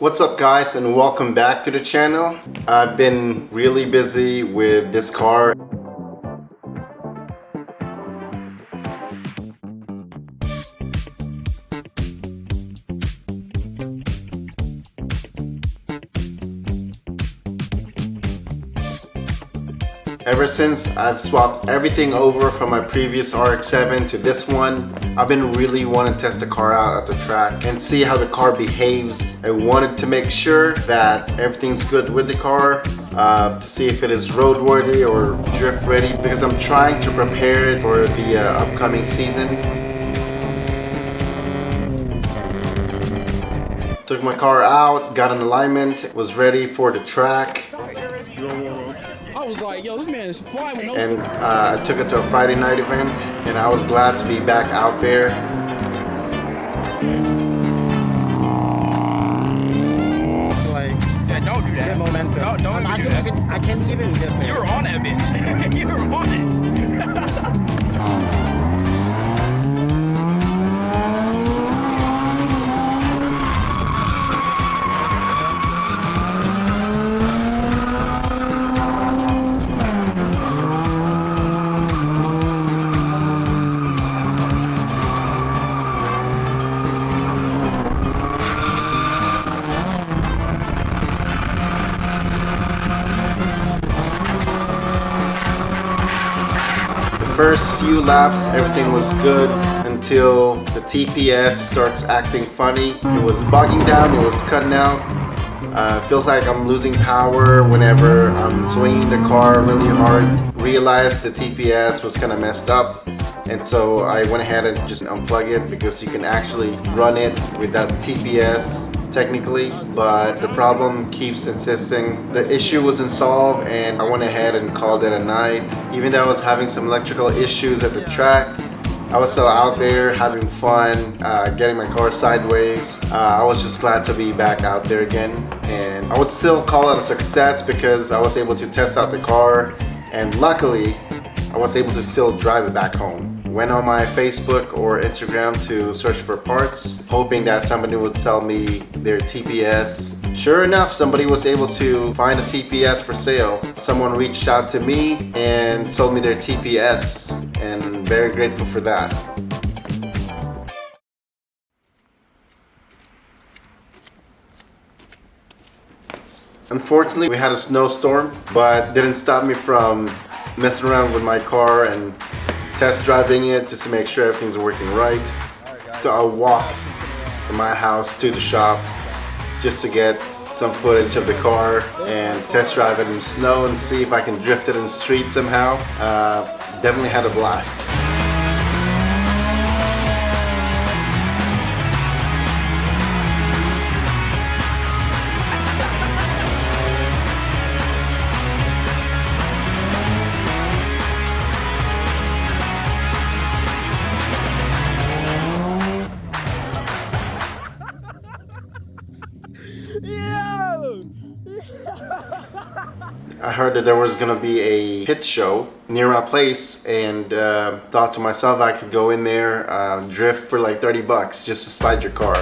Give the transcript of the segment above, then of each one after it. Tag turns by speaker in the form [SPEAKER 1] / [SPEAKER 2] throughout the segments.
[SPEAKER 1] What's up guys, and welcome back to the channel. I've been really busy with this car. Ever since I've swapped everything over from my previous RX7 to this one, I've been really wanting to test the car out at the track and see how the car behaves. I wanted to make sure that everything's good with the car, to see if it is roadworthy or drift ready, because I'm trying to prepare it for the upcoming season. Took my car out, got an alignment, was ready for the track.
[SPEAKER 2] I was like, yo, this man is flying with no.
[SPEAKER 1] And I took it to a Friday night event, and I was glad to be back out there.
[SPEAKER 3] Like,
[SPEAKER 2] Yeah, don't do that.
[SPEAKER 3] get momentum.
[SPEAKER 2] Don't even do that.
[SPEAKER 3] I can't even get there.
[SPEAKER 2] You were on that bitch. You were on it.
[SPEAKER 1] First few laps, everything was good until the TPS starts acting funny. It was bogging down, it was cutting out. Feels like I'm losing power whenever I'm swinging the car really hard. Realized the TPS was kind of messed up, and so I went ahead and just unplugged it, because you can actually run it without TPS technically, but the problem keeps insisting. The issue wasn't solved, and I went ahead and called it a night. Even though I was having some electrical issues at the track, I was still out there having fun, getting my car sideways. I was just glad to be back out there again, and I would still call it a success because I was able to test out the car, and luckily I was able to still drive it back home. Went on my Facebook or Instagram to search for parts, hoping that somebody would sell me their TPS. Sure enough, somebody was able to find a TPS for sale. Someone reached out to me and sold me their TPS, and I'm very grateful for that. Unfortunately, we had a snowstorm, but didn't stop me from messing around with my car and test driving it just to make sure everything's working right. So I'll walk from my house to the shop just to get some footage of the car and test drive it in snow and see if I can drift it in the street somehow. Definitely had a blast. I heard that there was gonna be a pit show near my place, and thought to myself I could go in there, drift for like 30 bucks just to slide your car.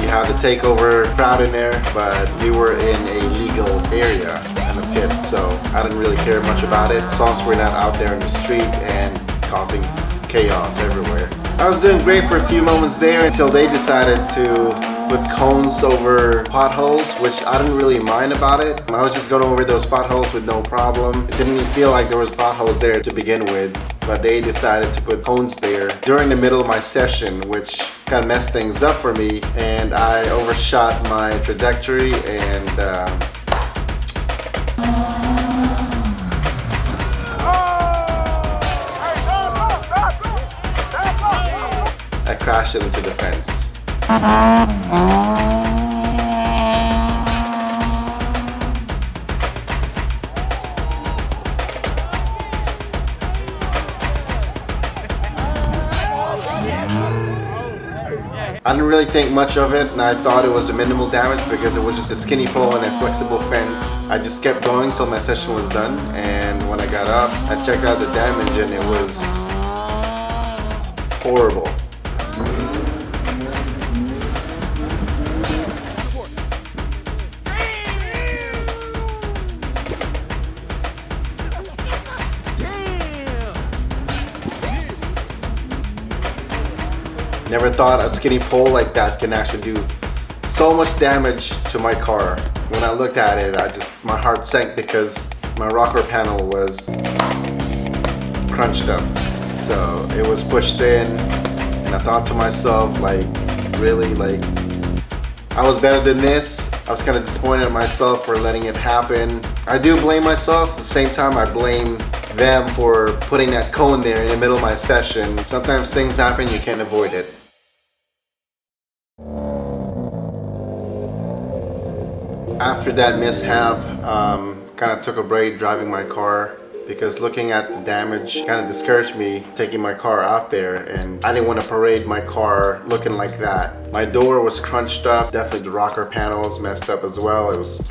[SPEAKER 1] Had the takeover crowd in there, but we were in a legal area in a pit, so I didn't really care much about it, as long as we're not out there in the street and causing chaos everywhere. I was doing great for a few moments there until they decided to put cones over potholes, which I didn't really mind about it. I was just going over those potholes with no problem. It didn't even feel like there was potholes there to begin with, but they decided to put cones there during the middle of my session, which kind of messed things up for me, and I overshot my trajectory, and I crashed it into the fence. really think much of it, and I thought it was a minimal damage because it was just a skinny pole and a flexible fence. I just kept going till my session was done, and when I got up, I checked out the damage and it was horrible. Never thought a skinny pole like that can actually do so much damage to my car. When I looked at it, my heart sank because my rocker panel was crunched up. So it was pushed in, and I thought to myself, like, really, like, I was better than this. I was kind of disappointed in myself for letting it happen. I do blame myself. At the same time, I blame them for putting that cone there in the middle of my session. Sometimes things happen, you can't avoid it. After that mishap, kind of took a break driving my car because looking at the damage kind of discouraged me taking my car out there, and I didn't want to parade my car looking like that. My door was crunched up, definitely the rocker panel was messed up as well. It was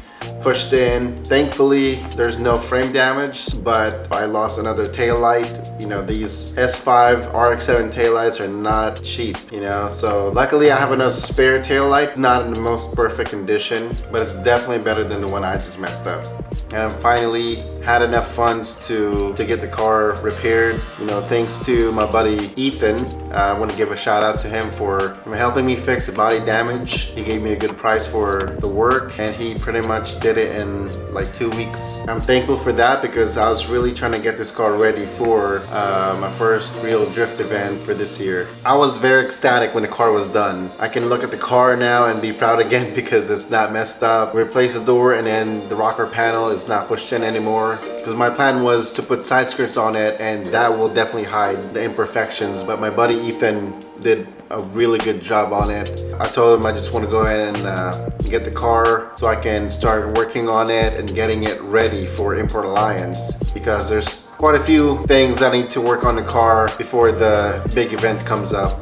[SPEAKER 1] pushed in. Thankfully, there's no frame damage, but I lost another tail light. You know, these S5 RX7 taillights are not cheap, you know, so luckily I have another spare tail light, not in the most perfect condition, but it's definitely better than the one I just messed up. And I finally had enough funds to get the car repaired. You know, thanks to my buddy Ethan. I want to give a shout out to him for helping me fix the body damage. He gave me a good price for the work, and he pretty much did it in like 2 weeks. I'm thankful for that because I was really trying to get this car ready for my first real drift event for this year. I was very ecstatic when the car was done. I can look at the car now and be proud again because it's not messed up. We replaced the door, and then the rocker panel is not pushed in anymore, because my plan was to put side skirts on it, and that will definitely hide the imperfections, but my buddy Ethan did a really good job on it. I told him I just want to go ahead and get the car so I can start working on it and getting it ready for Import Alliance, because there's quite a few things I need to work on the car before the big event comes up.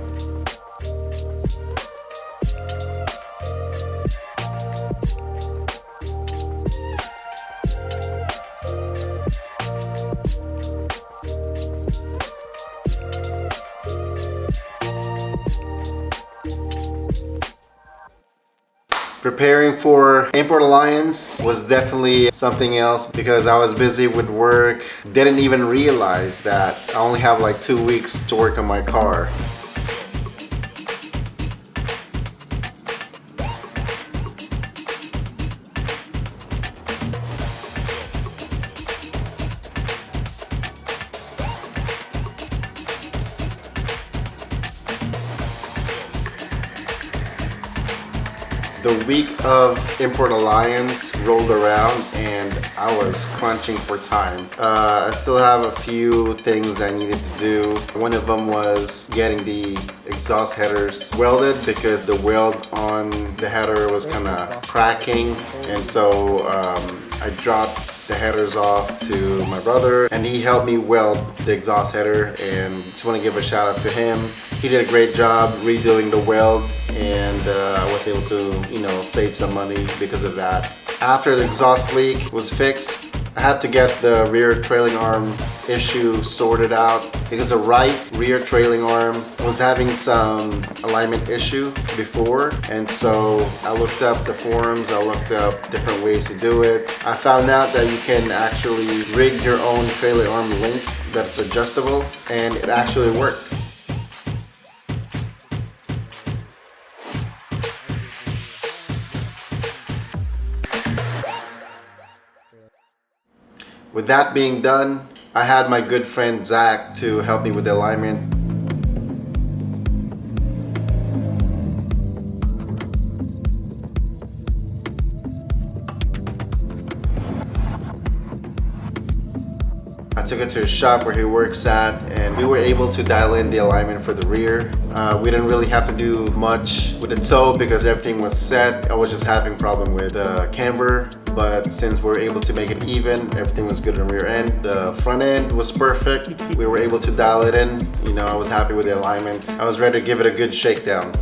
[SPEAKER 1] Preparing for Import Alliance was definitely something else because I was busy with work. Didn't even realize that I only have like 2 weeks to work on my car. The week of Import Alliance rolled around and I was crunching for time. I still have a few things I needed to do. One of them was getting the exhaust headers welded because the weld on the header was kind of cracking, and so I dropped the headers off to my brother and he helped me weld the exhaust header, and just want to give a shout out to him. He did a great job redoing the weld, and I was able to, you know, save some money because of that. After the exhaust leak was fixed, I had to get the rear trailing arm issue sorted out because the right rear trailing arm was having some alignment issue before, and so I looked up the forums, I looked up different ways to do it. I found out that you can actually rig your own trailing arm link that's adjustable, and it actually worked. With that being done, I had my good friend Zach to help me with the alignment. I took it to his shop where he works at, and we were able to dial in the alignment for the rear. We didn't really have to do much with the toe because everything was set. I was just having a problem with the camber, but since we were able to make it even, everything was good on the rear end. The front end was perfect. We were able to dial it in. You know, I was happy with the alignment. I was ready to give it a good shakedown.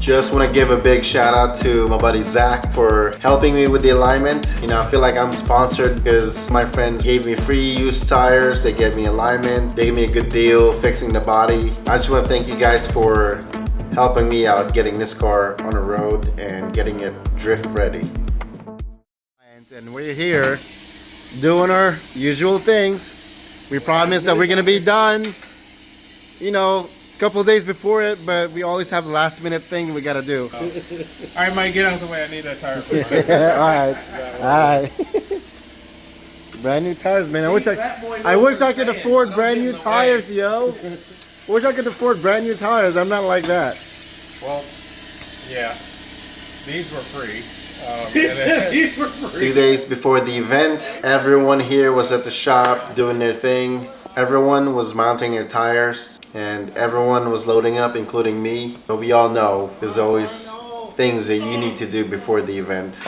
[SPEAKER 1] Just want to give a big shout out to my buddy Zach for helping me with the alignment. You know, I feel like I'm sponsored because my friends gave me free used tires, they gave me alignment, they gave me a good deal fixing the body. I just want to thank you guys for helping me out getting this car on the road and getting it drift ready.
[SPEAKER 3] And we're here doing our usual things. We promised that we're gonna be done, you know, a couple of days before it, but we always have a last minute thing we gotta do.
[SPEAKER 4] All right, Mike, get out of the way. I need that tire.
[SPEAKER 3] Alright. Brand new tires, man. I wish I could afford brand new tires, yo. I wish I could afford brand new tires. I'm not like that.
[SPEAKER 4] Well, yeah. These were free.
[SPEAKER 1] 2 days before the event, everyone here was at the shop doing their thing. Everyone was mounting their tires and everyone was loading up, including me. But we all know there's always things that you need to do before the event.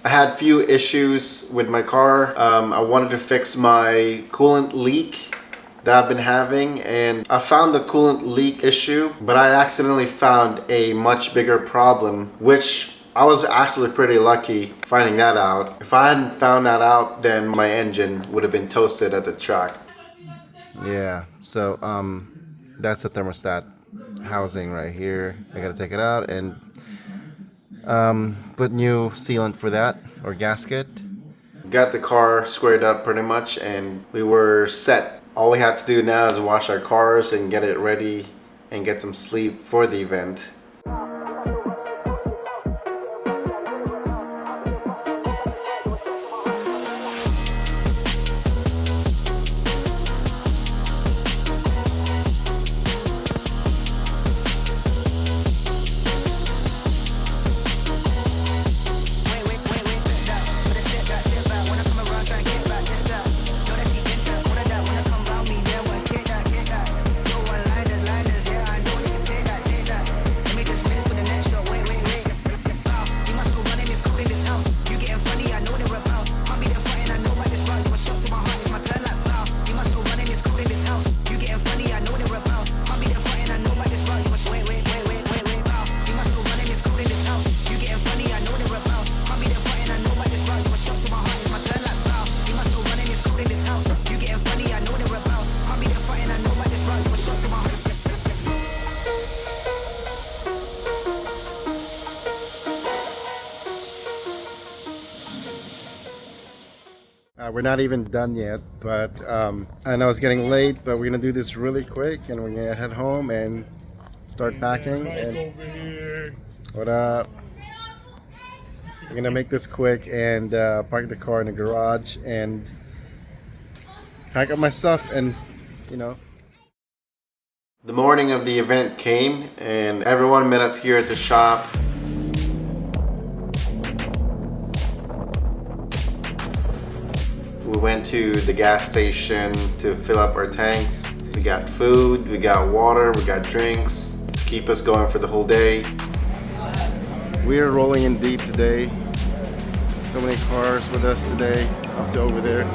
[SPEAKER 1] I had few issues with my car. I wanted to fix my coolant leak that I've been having, and I found the coolant leak issue, but I accidentally found a much bigger problem, which I was actually pretty lucky finding that out. If I hadn't found that out, then my engine would have been toasted at the track.
[SPEAKER 3] Yeah, so that's the thermostat housing right here. I gotta take it out and put new sealant for that, or gasket.
[SPEAKER 1] Got the car squared up pretty much and we were set. All we have to do now is wash our cars and get it ready and get some sleep for the event.
[SPEAKER 3] We're not even done yet, but I know it's getting late, but we're gonna do this really quick and we're gonna head home and start packing. And what up? We're gonna make this quick and park the car in the garage and pack up my stuff and, you know.
[SPEAKER 1] The morning of the event came and everyone met up here at the shop. We went to the gas station to fill up our tanks. We got food, we got water, we got drinks to keep us going for the whole day.
[SPEAKER 3] We are rolling in deep today. So many cars with us today, up to over there.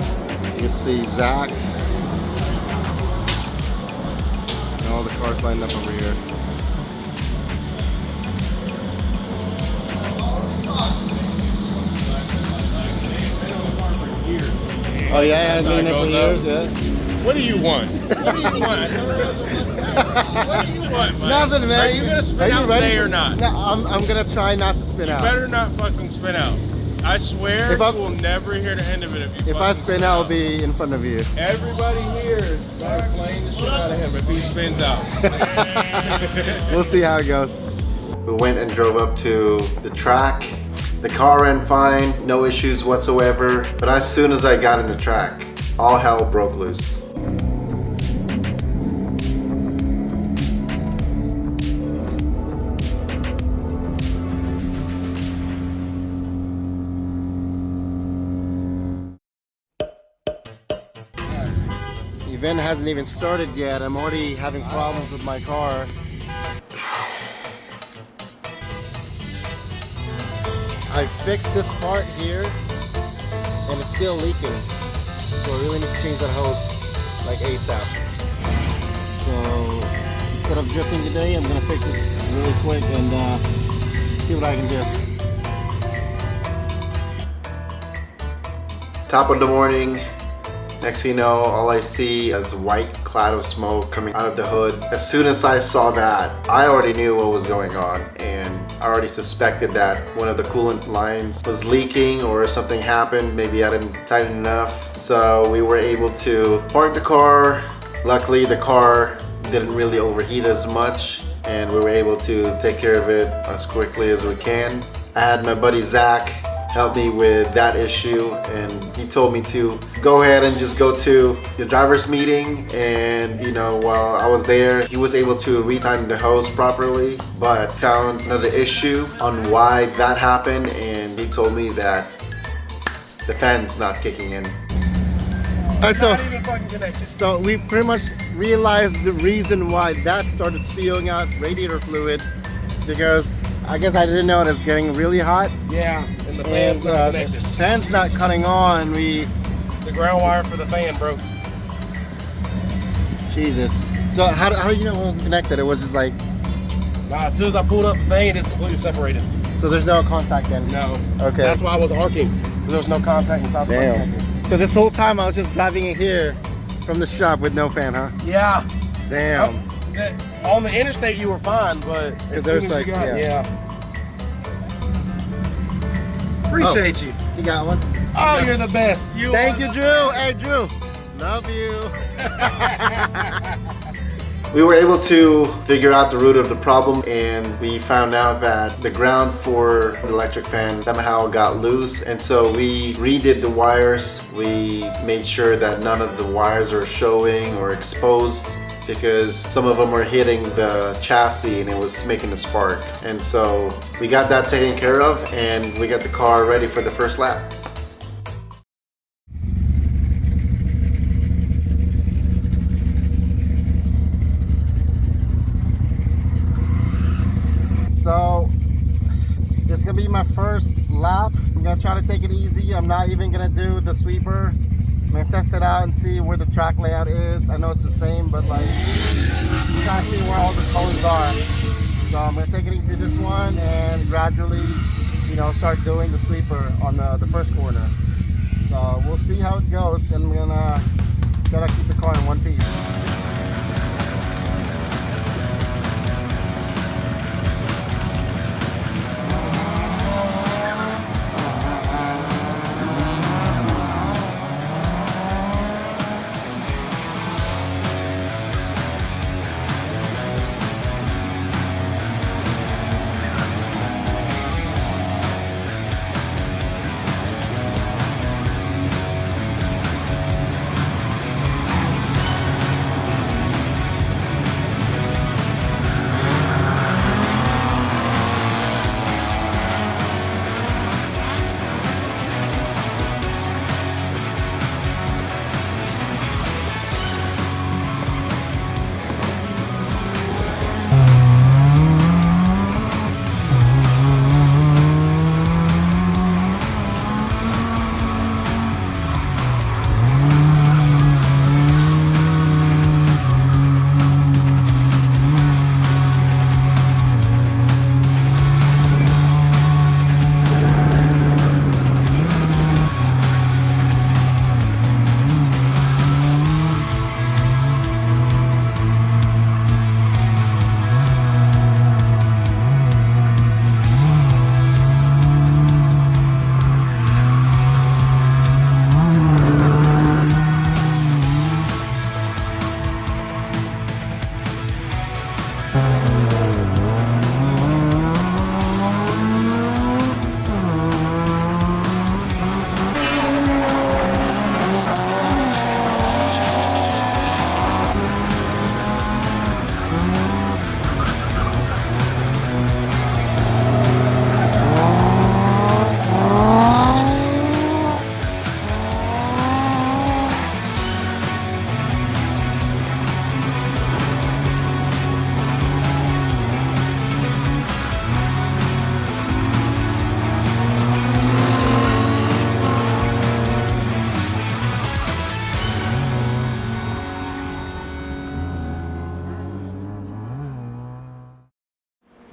[SPEAKER 3] You can see Zach. And all the cars lined up over here. Oh yeah, I've been in there for years, yeah.
[SPEAKER 4] What do you want? What do you want? What do you want, Mike?
[SPEAKER 3] Nothing, man.
[SPEAKER 4] Are you gonna spin out today or not?
[SPEAKER 3] No, I'm gonna try not to spin out.
[SPEAKER 4] You better not fucking spin out. I swear you will never hear the end of it if you
[SPEAKER 3] If I spin out, I'll be in front of you.
[SPEAKER 4] Everybody here is better playing the shit out of him if he spins out.
[SPEAKER 3] We'll see how it goes.
[SPEAKER 1] We went and drove up to the track. The car ran fine, no issues whatsoever, but as soon as I got in the track, all hell broke loose.
[SPEAKER 3] The event hasn't even started yet. I'm already having problems with my car. I fixed this part here and it's still leaking. So I really need to change that hose like ASAP. So instead of drifting today, I'm gonna fix it really quick and see what I can do.
[SPEAKER 1] Top of the morning. Next thing you know, all I see is a white cloud of smoke coming out of the hood. As soon as I saw that, I already knew what was going on, and I already suspected that one of the coolant lines was leaking or something happened. Maybe I didn't tighten enough. So we were able to park the car. Luckily, the car didn't really overheat as much, and we were able to take care of it as quickly as we can. I had my buddy Zach help me with that issue, and he told me to go ahead and just go to the driver's meeting, and you know, while I was there, he was able to retighten the hose properly, but found another issue on why that happened, and he told me that the fan's not kicking in.
[SPEAKER 3] Alright, so we pretty much realized the reason why that started spewing out radiator fluid, because I guess I didn't know it was getting really hot.
[SPEAKER 5] Yeah, and the fan's not
[SPEAKER 3] the
[SPEAKER 5] connected.
[SPEAKER 3] fan's not cutting on.
[SPEAKER 5] The ground wire for the fan broke.
[SPEAKER 3] Jesus. So how do you know it wasn't connected? It was just like,
[SPEAKER 5] Nah, as soon as I pulled up the thing, it's completely separated.
[SPEAKER 3] so there's no contact then?
[SPEAKER 5] No.
[SPEAKER 3] Okay.
[SPEAKER 5] That's why I was arcing. There was no contact inside the
[SPEAKER 3] Damn.
[SPEAKER 5] connected.
[SPEAKER 3] So this whole time I was just driving it here from the shop with no fan, huh?
[SPEAKER 5] Yeah.
[SPEAKER 3] Damn.
[SPEAKER 5] On the interstate you were fine, but as soon
[SPEAKER 3] there's
[SPEAKER 5] as
[SPEAKER 3] like-
[SPEAKER 5] you got,
[SPEAKER 3] yeah.
[SPEAKER 5] Appreciate you.
[SPEAKER 3] You got one?
[SPEAKER 5] Oh, you're the best.
[SPEAKER 3] Thank you, Drew. Hey, Drew. Love you.
[SPEAKER 1] We were able to figure out the root of the problem, and we found out that the ground for the electric fan somehow got loose, and so we redid the wires. We made sure that none of the wires are showing or exposed, because some of them were hitting the chassis and it was making a spark. And so we got that taken care of, and we got the car ready for the first lap.
[SPEAKER 3] So this is gonna be my first lap. I'm gonna try to take it easy. I'm not even gonna do the sweeper. I'm gonna test it out and see where the track layout is. I know it's the same, but like, you gotta see where all the colors are. So I'm gonna take it easy this one and gradually, you know, start doing the sweeper on the first corner. So we'll see how it goes, and we're gonna try to keep the car in one piece.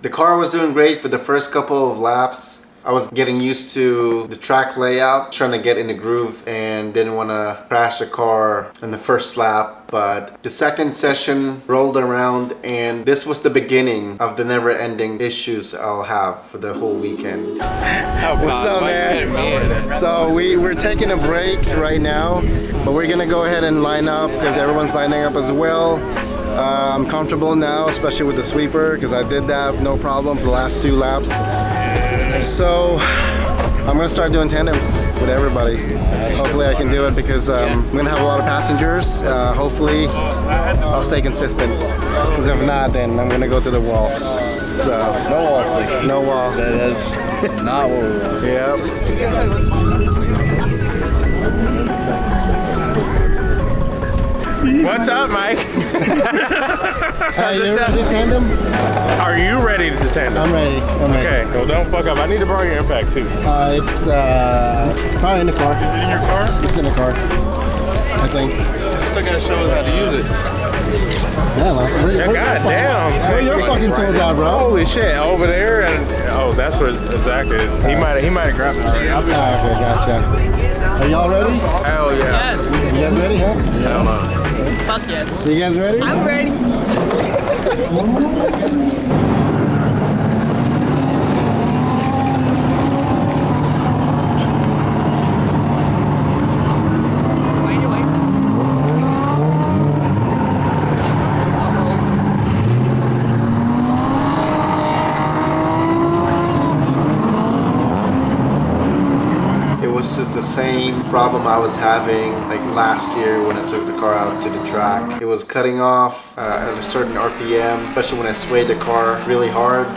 [SPEAKER 1] The car was doing great for the first couple of laps. I was getting used to the track layout, trying to get in the groove and didn't want to crash the car in the first lap. But the second session rolled around and this was the beginning of the never-ending issues I'll have for the whole weekend.
[SPEAKER 3] What's up, man? So we're taking a break right now, but we're gonna go ahead and line up because everyone's lining up as well. I'm comfortable now, especially with the sweeper, because I did that no problem for the last 2 laps. So I'm gonna start doing tandems with everybody. Hopefully I can do it because I'm gonna have a lot of passengers. Hopefully I'll stay consistent, because if not, then I'm gonna go to the wall. So
[SPEAKER 4] No wall, please.
[SPEAKER 3] no wall.
[SPEAKER 4] That's not what we want.
[SPEAKER 3] Yep.
[SPEAKER 4] What's up, Mike?
[SPEAKER 3] Hey, you ready to tandem?
[SPEAKER 4] Are you ready to tandem?
[SPEAKER 3] I'm ready.
[SPEAKER 4] Okay, well don't fuck up. I need to borrow your impact too.
[SPEAKER 3] It's probably in the car.
[SPEAKER 4] Is it in your car?
[SPEAKER 3] It's in the car, I think.
[SPEAKER 5] I gotta show us how to use it.
[SPEAKER 3] Yeah, man.
[SPEAKER 4] God damn.
[SPEAKER 3] Where your fucking tools at, bro?
[SPEAKER 4] Holy shit, over there and that's where Zach is. He might have grabbed it already. I'll be
[SPEAKER 3] Okay, gotcha. Are y'all ready?
[SPEAKER 4] hell yeah.
[SPEAKER 3] You guys ready, huh?
[SPEAKER 4] Hell no.
[SPEAKER 6] Fuck yes.
[SPEAKER 3] You guys ready?
[SPEAKER 6] I'm ready. Wait, wait.
[SPEAKER 1] It was just the same problem I was having like last year when I took the car out to the track. It was cutting off at a certain RPM, especially when I swayed the car really hard.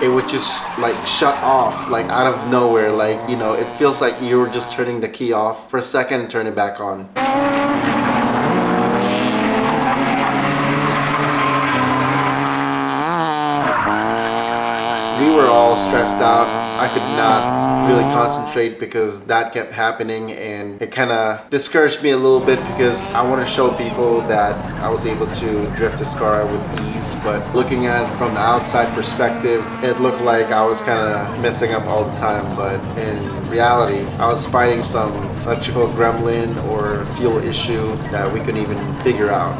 [SPEAKER 1] It would just like shut off like out of nowhere, like, you know, it feels like you were just turning the key off for a second and turn it back on. We were all stressed out. I could not really concentrate because that kept happening, and it kind of discouraged me a little bit because I want to show people that I was able to drift this car with ease. But looking at it from the outside perspective, it looked like I was kind of messing up all the time. But in reality, I was fighting some electrical gremlin or fuel issue that we couldn't even figure out.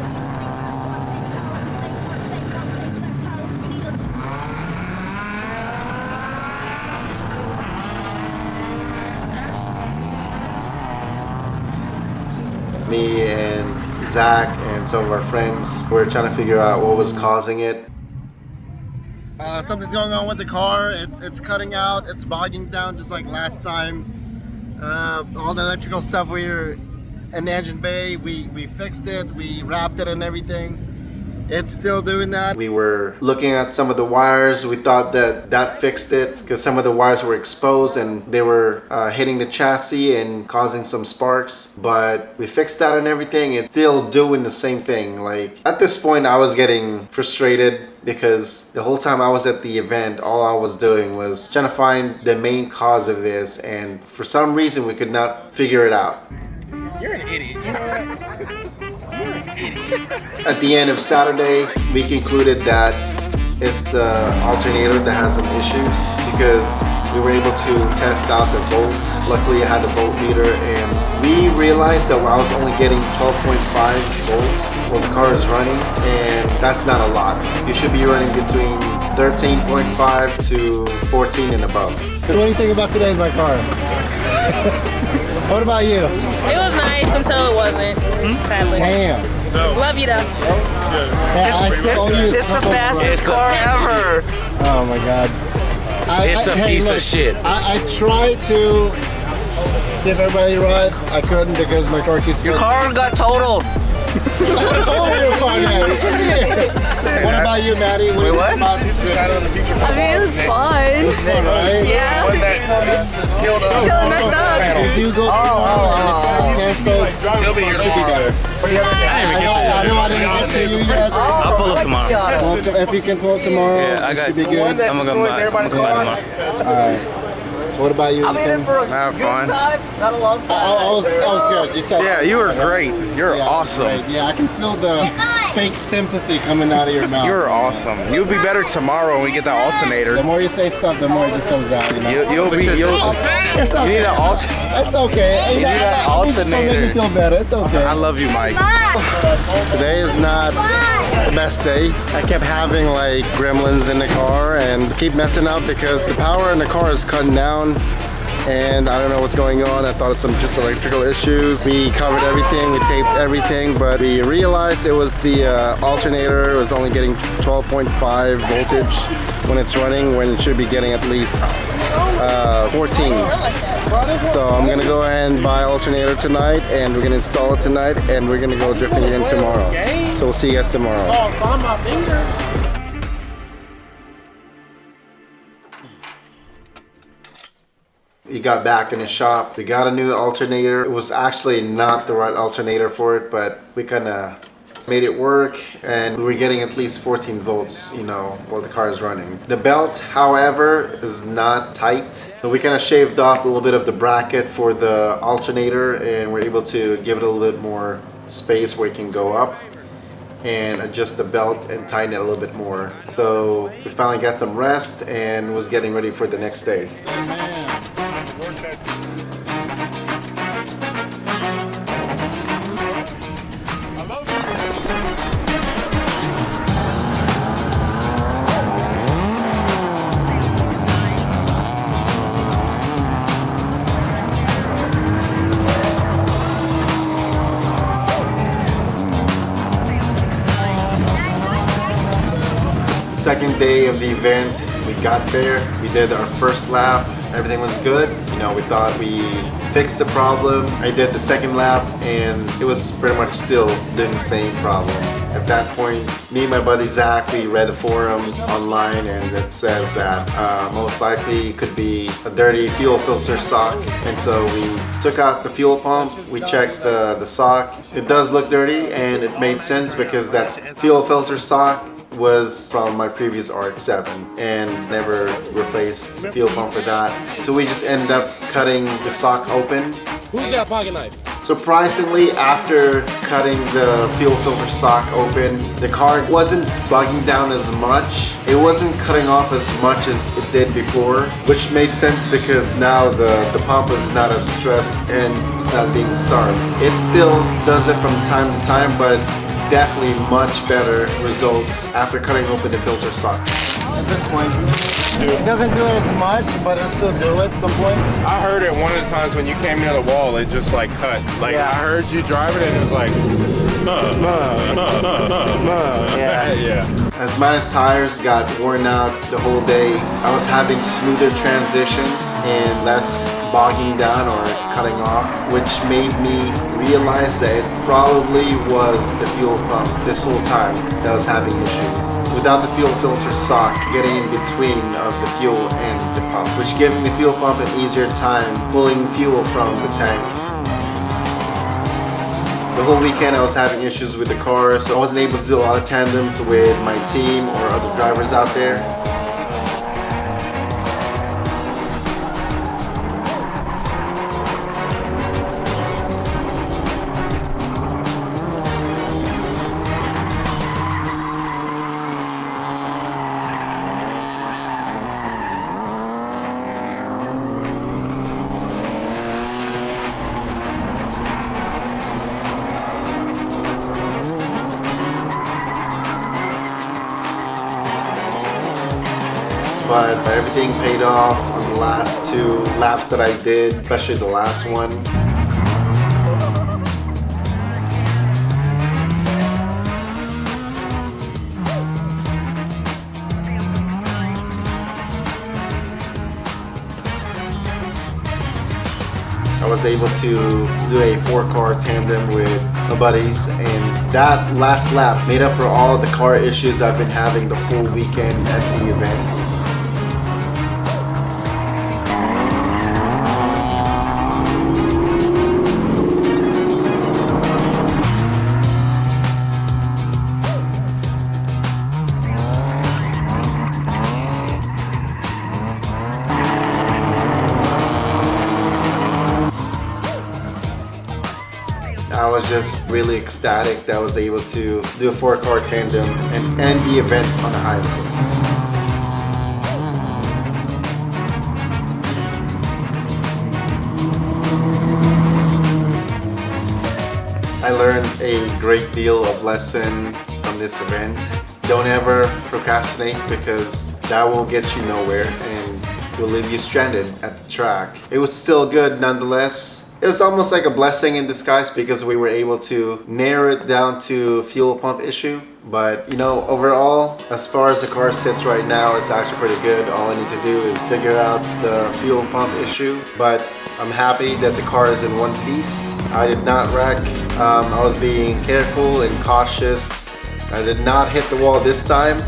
[SPEAKER 1] Me and Zach and some of our friends were trying to figure out what was causing it.
[SPEAKER 3] Something's going on with the car. It's cutting out. It's bogging down just like last time. All the electrical stuff we were in the engine bay, we fixed it. We wrapped it and everything. It's still doing that.
[SPEAKER 1] We were looking at some of the wires. We thought that fixed it because some of the wires were exposed and they were hitting the chassis and causing some sparks. But we fixed that and everything. It's still doing the same thing. Like at this point, I was getting frustrated because the whole time I was at the event, all I was doing was trying to find the main cause of this, and for some reason we could not figure it out.
[SPEAKER 5] You're an idiot. You know that?
[SPEAKER 1] At the end of Saturday, we concluded that it's the alternator that has some issues because we were able to test out the volts. Luckily, I had the voltmeter, and we realized that I was only getting 12.5 volts while the car is running, and that's not a lot. You should be running between 13.5 to 14 and above.
[SPEAKER 3] What do you think about today in my car? What about you?
[SPEAKER 6] It was nice until it wasn't. Sadly.
[SPEAKER 3] Damn.
[SPEAKER 6] Love you though.
[SPEAKER 3] Yeah, I still owe you
[SPEAKER 7] It's the fastest car ever.
[SPEAKER 3] Oh my god.
[SPEAKER 7] It's a piece of shit.
[SPEAKER 3] I tried to give everybody a ride. I couldn't because my car keeps
[SPEAKER 7] Your car got totaled.
[SPEAKER 3] Totally fine. What about you, Maddie?
[SPEAKER 7] Wait, what?
[SPEAKER 3] About this trip?
[SPEAKER 6] I mean, it was fun.
[SPEAKER 3] It was fun, right?
[SPEAKER 6] Yeah. Still messed up.
[SPEAKER 3] If you go tomorrow and it's not canceled,
[SPEAKER 5] He'll be here
[SPEAKER 3] it should be
[SPEAKER 5] tomorrow.
[SPEAKER 3] better. I know I didn't get to you yet.
[SPEAKER 7] I'll pull up tomorrow.
[SPEAKER 3] Well, if you can pull it tomorrow,
[SPEAKER 7] Yeah, I
[SPEAKER 3] it
[SPEAKER 7] got
[SPEAKER 3] should be
[SPEAKER 7] you.
[SPEAKER 3] good.
[SPEAKER 7] I'm gonna go by tomorrow.
[SPEAKER 3] Alright. What about you, Ethan?
[SPEAKER 7] Have fun.
[SPEAKER 6] Not a long time.
[SPEAKER 3] I was good. You said
[SPEAKER 7] Yeah, you were great. You're
[SPEAKER 3] yeah,
[SPEAKER 7] awesome.
[SPEAKER 3] great. Yeah, I can feel the fake sympathy coming out of your mouth.
[SPEAKER 7] You're awesome. You'll be better tomorrow when we get the alternator.
[SPEAKER 3] The more you say stuff, the more it just comes out. You know?
[SPEAKER 7] You'll
[SPEAKER 3] It's okay.
[SPEAKER 7] you need an alternator.
[SPEAKER 3] That's okay.
[SPEAKER 7] You need an
[SPEAKER 3] I think it's to make
[SPEAKER 7] alternator.
[SPEAKER 3] me feel better. It's okay.
[SPEAKER 7] I love you, Mike.
[SPEAKER 3] Today is not the best day. I kept having like gremlins in the car and keep messing up because the power in the car is cutting down. And I don't know what's going on. I thought it was some just electrical issues. We covered everything, we taped everything, but we realized it was the alternator. It was only getting 12.5 voltage when it's running, when it should be getting at least 14. So I'm gonna go ahead and buy alternator tonight, and we're gonna install it tonight, and we're gonna go drifting again tomorrow. So we'll see you guys tomorrow.
[SPEAKER 1] He got back in the shop. We got a new alternator. It was actually not the right alternator for it, but we kind of made it work, and we were getting at least 14 volts, you know, while the car is running. The belt, however, is not tight. So we kind of shaved off a little bit of the bracket for the alternator, and we're able to give it a little bit more space where it can go up and adjust the belt and tighten it a little bit more. So we finally got some rest and was getting ready for the next day. Second day of the event, we got there, we did our first lap, everything was good. You know, we thought we fixed the problem. I did the second lap and it was pretty much still doing the same problem. At that point, me and my buddy Zach, we read a forum online, and it says that most likely it could be a dirty fuel filter sock. And so we took out the fuel pump, we checked the sock. It does look dirty, and it made sense because that fuel filter sock was from my previous RX7 and never replaced the fuel pump for that. So we just ended up cutting the sock open.
[SPEAKER 5] Who's got a pocket knife?
[SPEAKER 1] Surprisingly, after cutting the fuel filter sock open, the car wasn't bogging down as much. It wasn't cutting off as much as it did before, which made sense because now the pump is not as stressed and it's not being starved. It still does it from time to time, but definitely much better results after cutting open the filter sock.
[SPEAKER 3] At this point, it doesn't do it as much, but it'll still do it at some point.
[SPEAKER 4] I heard it one of the times when you came near the wall, it just like cut. Like I heard you drive it and it was like, yeah.
[SPEAKER 1] As my tires got worn out the whole day, I was having smoother transitions and less bogging down or cutting off, which made me realize that it probably was the fuel pump this whole time that was having issues. Without the fuel filter sock getting in between of the fuel and the pump, which gave the fuel pump an easier time pulling fuel from the tank. The whole weekend I was having issues with the car, so I wasn't able to do a lot of tandems with my team or other drivers out there. But everything paid off on the last two laps that I did, especially the last one. I was able to do a 4-car tandem with my buddies, and that last lap made up for all the car issues I've been having the whole weekend at the event. was just really ecstatic that I was able to do a 4-car tandem and end the event on a high note. I learned a great deal of lesson from this event. Don't ever procrastinate, because that will get you nowhere and will leave you stranded at the track. It was still good nonetheless. It was almost like a blessing in disguise because we were able to narrow it down to fuel pump issue. But you know, overall, as far as the car sits right now, it's actually pretty good. All I need to do is figure out the fuel pump issue. But I'm happy that the car is in one piece. I did not wreck. I was being careful and cautious. I did not hit the wall this time.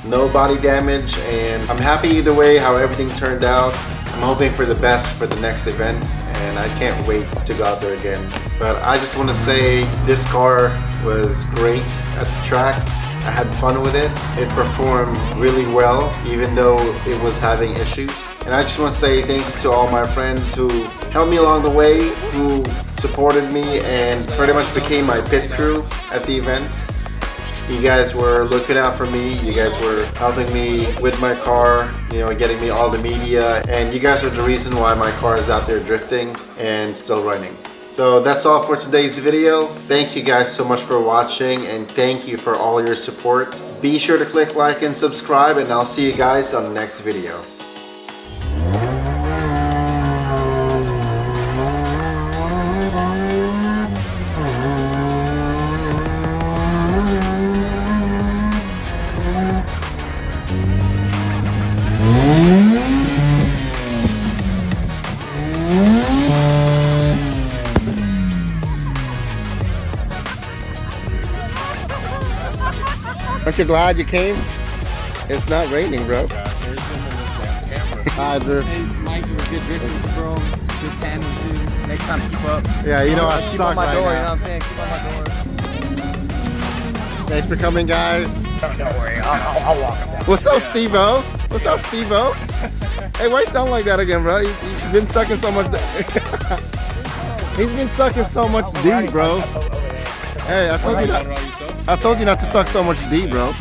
[SPEAKER 1] No body damage, and I'm happy either way how everything turned out. I'm hoping for the best for the next event, and I can't wait to go out there again. But I just want to say this car was great at the track. I had fun with it. It performed really well, even though it was having issues. And I just want to say thank you to all my friends who helped me along the way, who supported me and pretty much became my pit crew at the event. You guys were looking out for me. You guys were helping me with my car, you know, getting me all the media, and you guys are the reason why my car is out there drifting and still running. So that's all for today's video. Thank you guys so much for watching, and thank you for all your support. Be sure to click like and subscribe, and I'll see you guys on the next video.
[SPEAKER 3] Aren't you glad you came? It's not raining, bro. Hi, Drew.
[SPEAKER 2] Hey, Mike, you were good drifting, bro. Good tandem, too. Next time, keep up.
[SPEAKER 3] Yeah, you know I
[SPEAKER 2] Keep
[SPEAKER 3] suck
[SPEAKER 2] on my
[SPEAKER 3] right
[SPEAKER 2] door,
[SPEAKER 3] now.
[SPEAKER 2] you know what I'm saying? Keep on my door.
[SPEAKER 3] Thanks for coming, guys.
[SPEAKER 5] Don't worry, I'll walk him down.
[SPEAKER 3] What's up, Steve-O? What's up, Steve-O? Hey, why you sound like that again, bro? You've been sucking so much. He's been sucking so much D, bro. Hey, I told you not to suck so much D, bro.